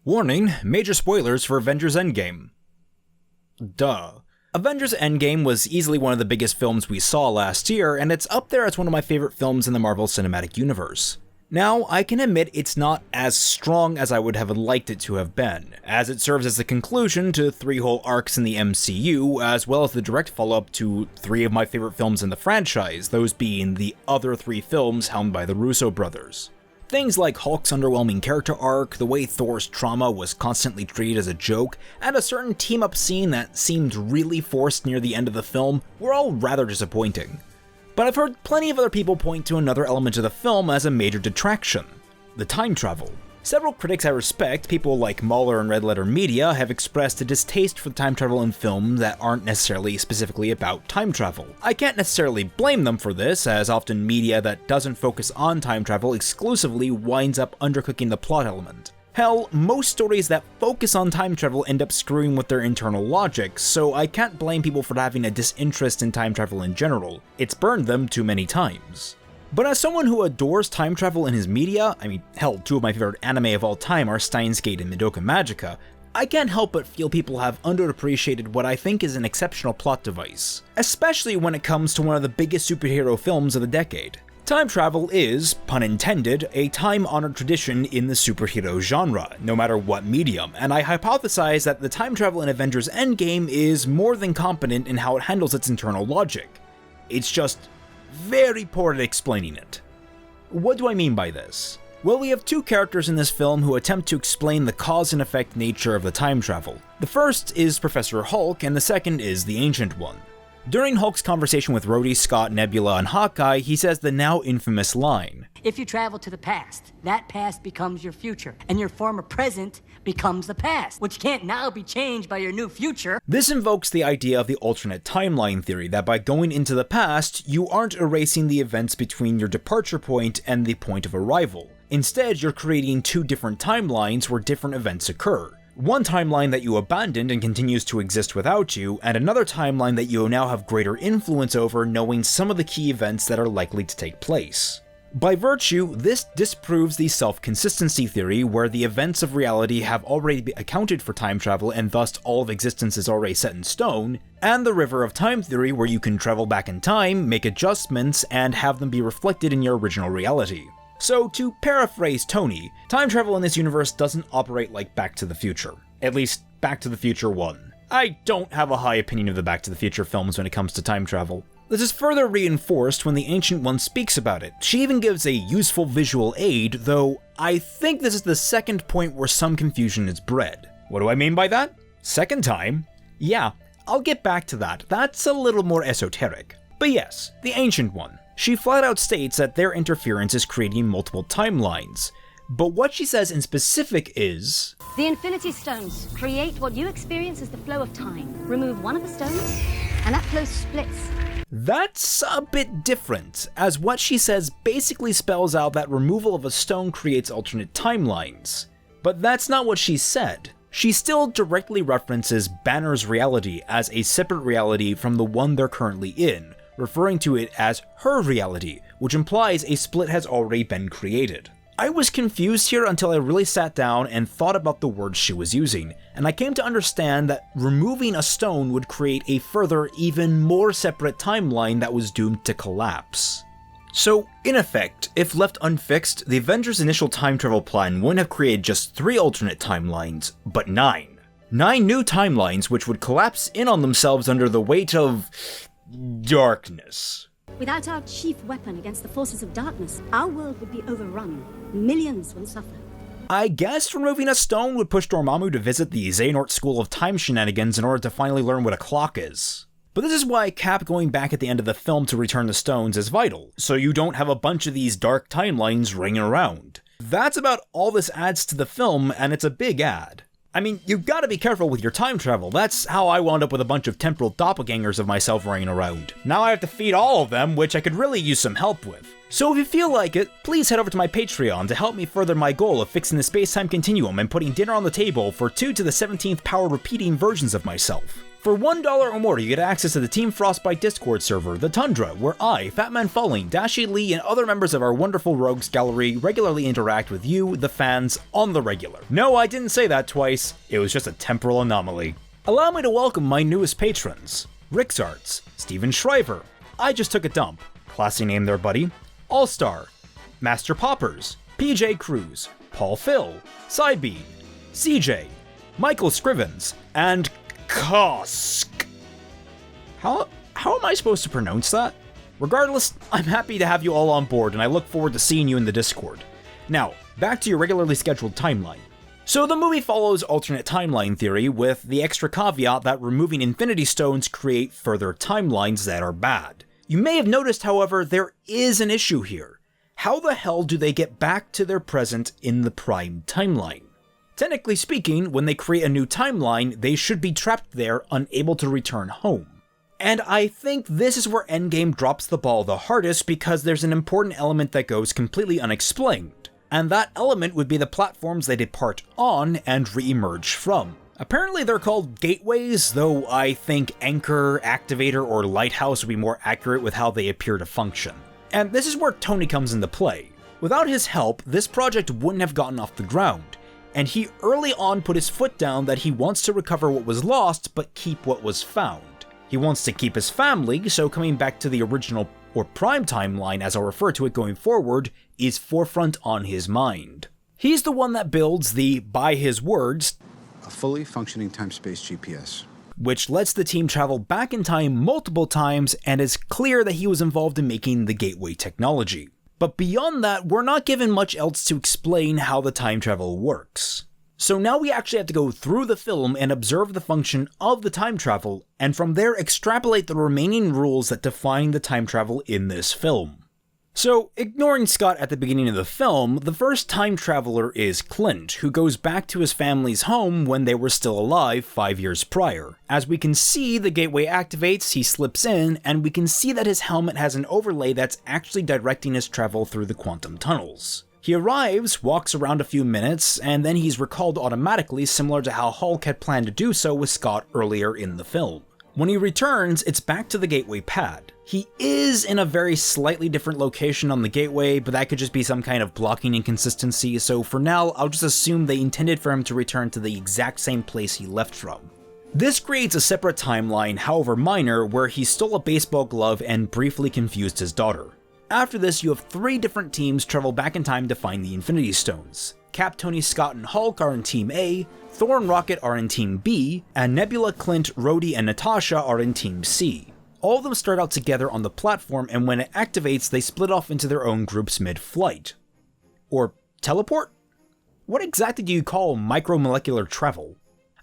Warning, major spoilers for Avengers Endgame. Duh. Avengers Endgame was easily one of the biggest films we saw last year, and it's up there as one of my favorite films in the Marvel Cinematic Universe. Now, I can admit it's not as strong as I would have liked it to have been, as it serves as the conclusion to 3 whole arcs in the MCU, as well as the direct follow-up to 3 of my favorite films in the franchise, those being the other 3 films helmed by the Russo brothers. Things like Hulk's underwhelming character arc, the way Thor's trauma was constantly treated as a joke, and a certain team-up scene that seemed really forced near the end of the film were all rather disappointing. But I've heard plenty of other people point to another element of the film as a major detraction: the time travel. Several critics I respect, people like Mahler and Red Letter Media, have expressed a distaste for time travel in films that aren't necessarily specifically about time travel. I can't necessarily blame them for this, as often media that doesn't focus on time travel exclusively winds up undercooking the plot element. Hell, most stories that focus on time travel end up screwing with their internal logic, so I can't blame people for having a disinterest in time travel in general. It's burned them too many times. But as someone who adores time travel in his media, hell, 2 of my favorite anime of all time are Steins Gate and Madoka Magica, I can't help but feel people have underappreciated what I think is an exceptional plot device, especially when it comes to one of the biggest superhero films of the decade. Time travel is, pun intended, a time-honored tradition in the superhero genre, no matter what medium, and I hypothesize that the time travel in Avengers Endgame is more than competent in how it handles its internal logic. It's just very poor at explaining it. What do I mean by this? Well, we have 2 characters in this film who attempt to explain the cause and effect nature of the time travel. The first is Professor Hulk, and the second is the Ancient One. During Hulk's conversation with Rhodey, Scott, Nebula, and Hawkeye, he says the now infamous line: "If you travel to the past, that past becomes your future, and your former present becomes the past, which can't now be changed by your new future." This invokes the idea of the alternate timeline theory, that by going into the past, you aren't erasing the events between your departure point and the point of arrival. Instead, you're creating 2 different timelines where different events occur. One timeline that you abandoned and continues to exist without you, and another timeline that you now have greater influence over, knowing some of the key events that are likely to take place. By virtue, this disproves the self-consistency theory, where the events of reality have already accounted for time travel and thus all of existence is already set in stone, and the River of Time theory, where you can travel back in time, make adjustments, and have them be reflected in your original reality. So, to paraphrase Tony, time travel in this universe doesn't operate like Back to the Future. At least, Back to the Future 1. I don't have a high opinion of the Back to the Future films when it comes to time travel. This is further reinforced when the Ancient One speaks about it. She even gives a useful visual aid, though I think this is the second point where some confusion is bred. What do I mean by that? Second time? Yeah, I'll get back to that. That's a little more esoteric. But yes, the Ancient One. She flat out states that their interference is creating multiple timelines. But what she says in specific is, "The Infinity Stones create what you experience as the flow of time. Remove one of the stones, and that flow splits." That's a bit different, as what she says basically spells out that removal of a stone creates alternate timelines. But that's not what she said. She still directly references Banner's reality as a separate reality from the one they're currently in, referring to it as her reality, which implies a split has already been created. I was confused here until I really sat down and thought about the words she was using, and I came to understand that removing a stone would create a further, even more separate timeline that was doomed to collapse. So, in effect, if left unfixed, the Avengers' initial time travel plan wouldn't have created just 3 alternate timelines, but 9. 9 new timelines which would collapse in on themselves under the weight of darkness. Without our chief weapon against the forces of darkness, our world would be overrun. Millions would suffer. I guess removing a stone would push Dormammu to visit the Xehanort School of Time shenanigans in order to finally learn what a clock is. But this is why Cap going back at the end of the film to return the stones is vital, so you don't have a bunch of these dark timelines ringing around. That's about all this adds to the film, and it's a big add. You gotta be careful with your time travel. That's how I wound up with a bunch of temporal doppelgangers of myself running around. Now I have to feed all of them, which I could really use some help with. So if you feel like it, please head over to my Patreon to help me further my goal of fixing the space-time continuum and putting dinner on the table for 2 to the 17th power repeating versions of myself. For $1 or more, you get access to the Team Frostbite Discord server, The Tundra, where I, Fatman Falling, Dashi Lee, and other members of our wonderful Rogues Gallery regularly interact with you, the fans, on the regular. No, I didn't say that twice, it was just a temporal anomaly. Allow me to welcome my newest patrons. Rixarts, Steven Shriver, I Just Took a Dump, classy name there buddy, All-Star, Master Poppers, PJ Cruz, Paul Phil, Sidebeat, CJ, Michael Scrivens, and Kosk. How am I supposed to pronounce that? Regardless, I'm happy to have you all on board and I look forward to seeing you in the Discord. Now, back to your regularly scheduled timeline. So the movie follows alternate timeline theory with the extra caveat that removing Infinity Stones create further timelines that are bad. You may have noticed, however, there is an issue here. How the hell do they get back to their present in the Prime timeline? Technically speaking, when they create a new timeline, they should be trapped there, unable to return home. And I think this is where Endgame drops the ball the hardest because there's an important element that goes completely unexplained. And that element would be the platforms they depart on and re-emerge from. Apparently they're called gateways, though I think anchor, activator, or lighthouse would be more accurate with how they appear to function. And this is where Tony comes into play. Without his help, this project wouldn't have gotten off the ground. And he early on put his foot down that he wants to recover what was lost, but keep what was found. He wants to keep his family, so coming back to the original or Prime timeline as I'll refer to it going forward, is forefront on his mind. He's the one that builds the, by his words, a fully functioning time-space GPS, which lets the team travel back in time multiple times and is clear that he was involved in making the gateway technology. But beyond that, we're not given much else to explain how the time travel works. So now we actually have to go through the film and observe the function of the time travel, and from there extrapolate the remaining rules that define the time travel in this film. So, ignoring Scott at the beginning of the film, the first time traveler is Clint, who goes back to his family's home when they were still alive 5 years prior. As we can see, the gateway activates, he slips in, and we can see that his helmet has an overlay that's actually directing his travel through the quantum tunnels. He arrives, walks around a few minutes, and then he's recalled automatically, similar to how Hulk had planned to do so with Scott earlier in the film. When he returns, it's back to the gateway pad. He is in a very slightly different location on the gateway, but that could just be some kind of blocking inconsistency, so for now, I'll just assume they intended for him to return to the exact same place he left from. This creates a separate timeline, however minor, where he stole a baseball glove and briefly confused his daughter. After this, you have 3 different teams travel back in time to find the Infinity Stones. Cap, Tony, Scott, and Hulk are in Team A, Thor and Rocket are in Team B, and Nebula, Clint, Rhodey, and Natasha are in Team C. All of them start out together on the platform, and when it activates, they split off into their own groups mid-flight. Or teleport? What exactly do you call micromolecular travel?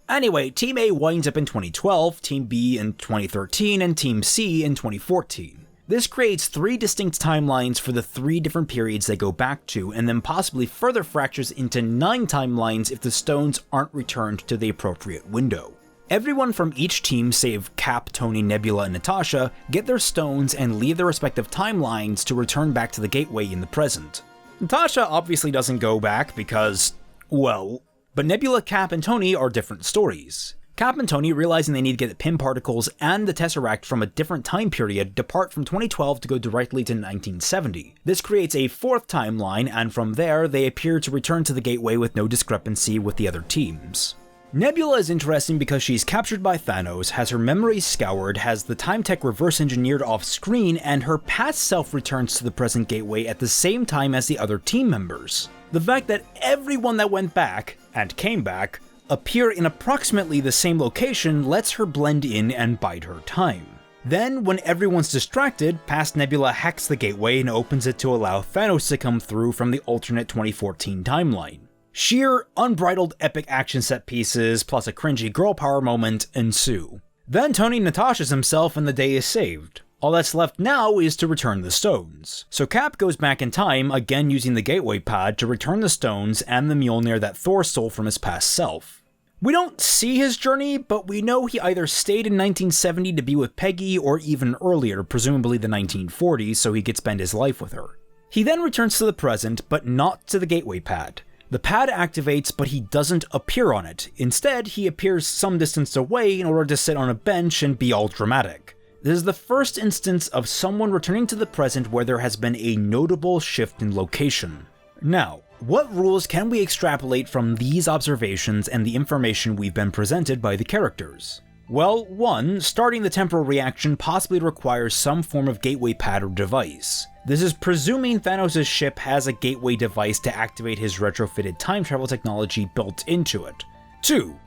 Anyway, Team A winds up in 2012, Team B in 2013, and Team C in 2014. This creates 3 distinct timelines for the 3 different periods they go back to, and then possibly further fractures into 9 timelines if the stones aren't returned to the appropriate window. Everyone from each team save Cap, Tony, Nebula, and Natasha get their stones and leave their respective timelines to return back to the gateway in the present. Natasha obviously doesn't go back because, well, but Nebula, Cap, and Tony are different stories. Cap and Tony, realizing they need to get the Pym particles and the Tesseract from a different time period, depart from 2012 to go directly to 1970. This creates a 4th timeline, and from there, they appear to return to the gateway with no discrepancy with the other teams. Nebula is interesting because she's captured by Thanos, has her memories scoured, has the time tech reverse engineered off screen, and her past self returns to the present gateway at the same time as the other team members. The fact that everyone that went back, and came back, appear in approximately the same location lets her blend in and bide her time. Then, when everyone's distracted, past Nebula hacks the gateway and opens it to allow Thanos to come through from the alternate 2014 timeline. Sheer, unbridled epic action set pieces, plus a cringy girl power moment ensue. Then Tony Natasha's himself and the day is saved. All that's left now is to return the stones. So Cap goes back in time, again using the gateway pad to return the stones and the Mjolnir that Thor stole from his past self. We don't see his journey, but we know he either stayed in 1970 to be with Peggy or even earlier, presumably the 1940s, so he could spend his life with her. He then returns to the present, but not to the gateway pad. The pad activates, but he doesn't appear on it. Instead, he appears some distance away in order to sit on a bench and be all dramatic. This is the first instance of someone returning to the present where there has been a notable shift in location. Now, what rules can we extrapolate from these observations and the information we've been presented by the characters? Well, 1. Starting the temporal reaction possibly requires some form of gateway pad or device. This is presuming Thanos' ship has a gateway device to activate his retrofitted time travel technology built into it. 2.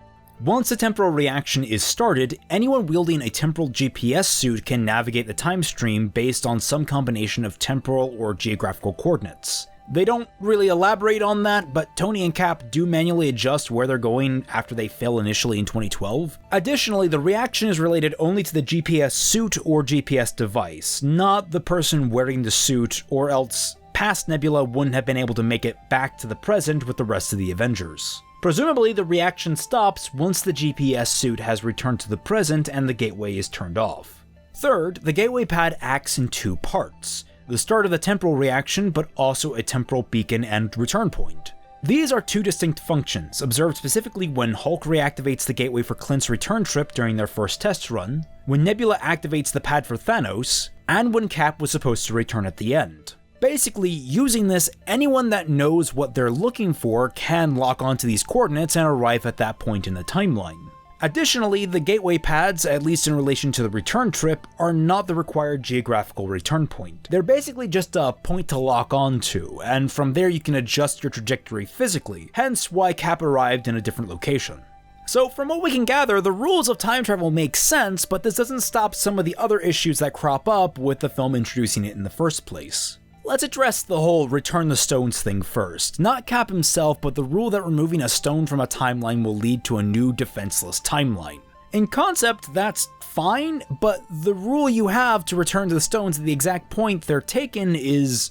Once the temporal reaction is started, anyone wielding a temporal GPS suit can navigate the time stream based on some combination of temporal or geographical coordinates. They don't really elaborate on that, but Tony and Cap do manually adjust where they're going after they fail initially in 2012. Additionally, the reaction is related only to the GPS suit or GPS device, not the person wearing the suit, or else past Nebula wouldn't have been able to make it back to the present with the rest of the Avengers. Presumably, the reaction stops once the GPS suit has returned to the present and the gateway is turned off. Third, the gateway pad acts in 2 parts. The start of the temporal reaction, but also a temporal beacon and return point. These are 2 distinct functions, observed specifically when Hulk reactivates the gateway for Clint's return trip during their first test run, when Nebula activates the pad for Thanos, and when Cap was supposed to return at the end. Basically, using this, anyone that knows what they're looking for can lock onto these coordinates and arrive at that point in the timeline. Additionally, the gateway pads, at least in relation to the return trip, are not the required geographical return point. They're basically just a point to lock onto, and from there you can adjust your trajectory physically, hence why Cap arrived in a different location. So from what we can gather, the rules of time travel make sense, but this doesn't stop some of the other issues that crop up with the film introducing it in the first place. Let's address the whole return the stones thing first. Not Cap himself, but the rule that removing a stone from a timeline will lead to a new defenseless timeline. In concept, that's fine, but the rule you have to return to the stones at the exact point they're taken is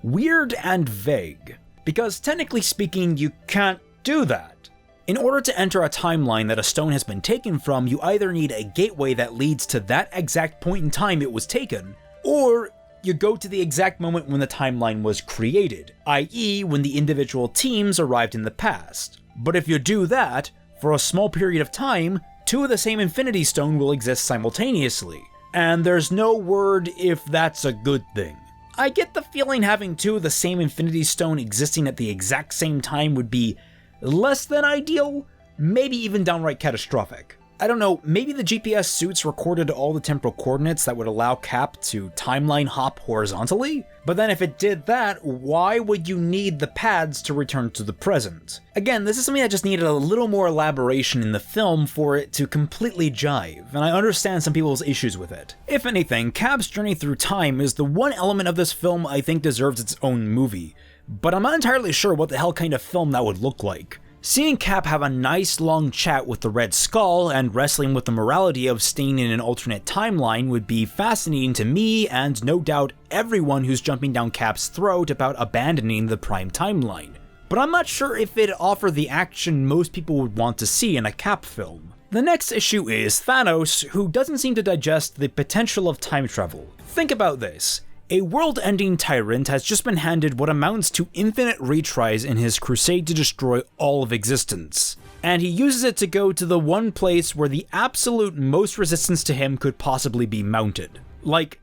weird and vague. Because technically speaking, you can't do that. In order to enter a timeline that a stone has been taken from, you either need a gateway that leads to that exact point in time it was taken, or you go to the exact moment when the timeline was created, i.e. when the individual teams arrived in the past. But if you do that, for a small period of time, 2 of the same Infinity Stone will exist simultaneously, and there's no word if that's a good thing. I get the feeling having 2 of the same Infinity Stone existing at the exact same time would be less than ideal, maybe even downright catastrophic. I don't know, maybe the GPS suits recorded all the temporal coordinates that would allow Cap to timeline hop horizontally? But then if it did that, why would you need the pads to return to the present? Again, this is something that just needed a little more elaboration in the film for it to completely jive, and I understand some people's issues with it. If anything, Cap's journey through time is the one element of this film I think deserves its own movie, but I'm not entirely sure what the hell kind of film that would look like. Seeing Cap have a nice long chat with the Red Skull and wrestling with the morality of staying in an alternate timeline would be fascinating to me and no doubt everyone who's jumping down Cap's throat about abandoning the Prime timeline. But I'm not sure if it'd offer the action most people would want to see in a Cap film. The next issue is Thanos, who doesn't seem to digest the potential of time travel. Think about this. A world-ending tyrant has just been handed what amounts to infinite retries in his crusade to destroy all of existence, and he uses it to go to the one place where the absolute most resistance to him could possibly be mounted. Like,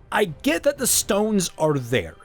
I get that the stones are there,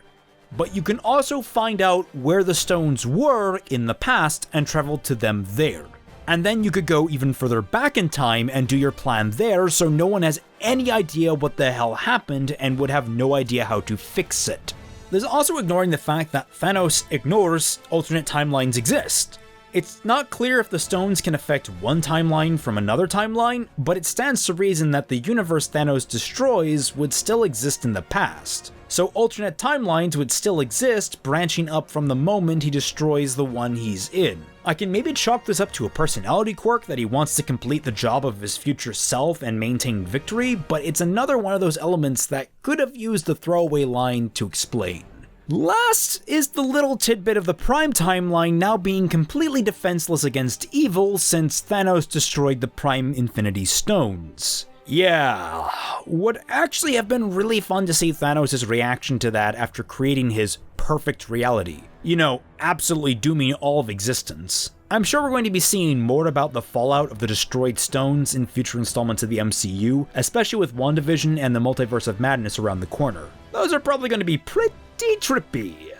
but you can also find out where the stones were in the past and travel to them there. And then you could go even further back in time and do your plan there so no one has any idea what the hell happened and would have no idea how to fix it. There's also ignoring the fact that Thanos ignores alternate timelines exist. It's not clear if the stones can affect one timeline from another timeline, but it stands to reason that the universe Thanos destroys would still exist in the past. So alternate timelines would still exist, branching up from the moment he destroys the one he's in. I can maybe chalk this up to a personality quirk that he wants to complete the job of his future self and maintain victory, but it's another one of those elements that could have used the throwaway line to explain. Last is the little tidbit of the Prime timeline now being completely defenseless against evil since Thanos destroyed the Prime Infinity Stones. Yeah, would actually have been really fun to see Thanos' reaction to that after creating his perfect reality. absolutely dooming all of existence. I'm sure we're going to be seeing more about the fallout of the destroyed stones in future installments of the MCU, especially with WandaVision and the Multiverse of Madness around the corner. Those are probably going to be pretty trippy.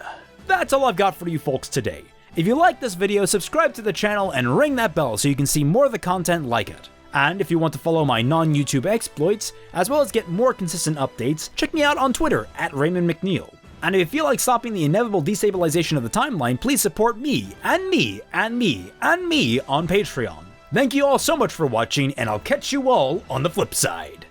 That's all I've got for you folks today. If you like this video, subscribe to the channel and ring that bell so you can see more of the content like it. And if you want to follow my non-YouTube exploits, as well as get more consistent updates, check me out on Twitter at Raymond McNeil. And if you feel like stopping the inevitable destabilization of the timeline, please support me, and me, and me, and me on Patreon. Thank you all so much for watching, and I'll catch you all on the flip side.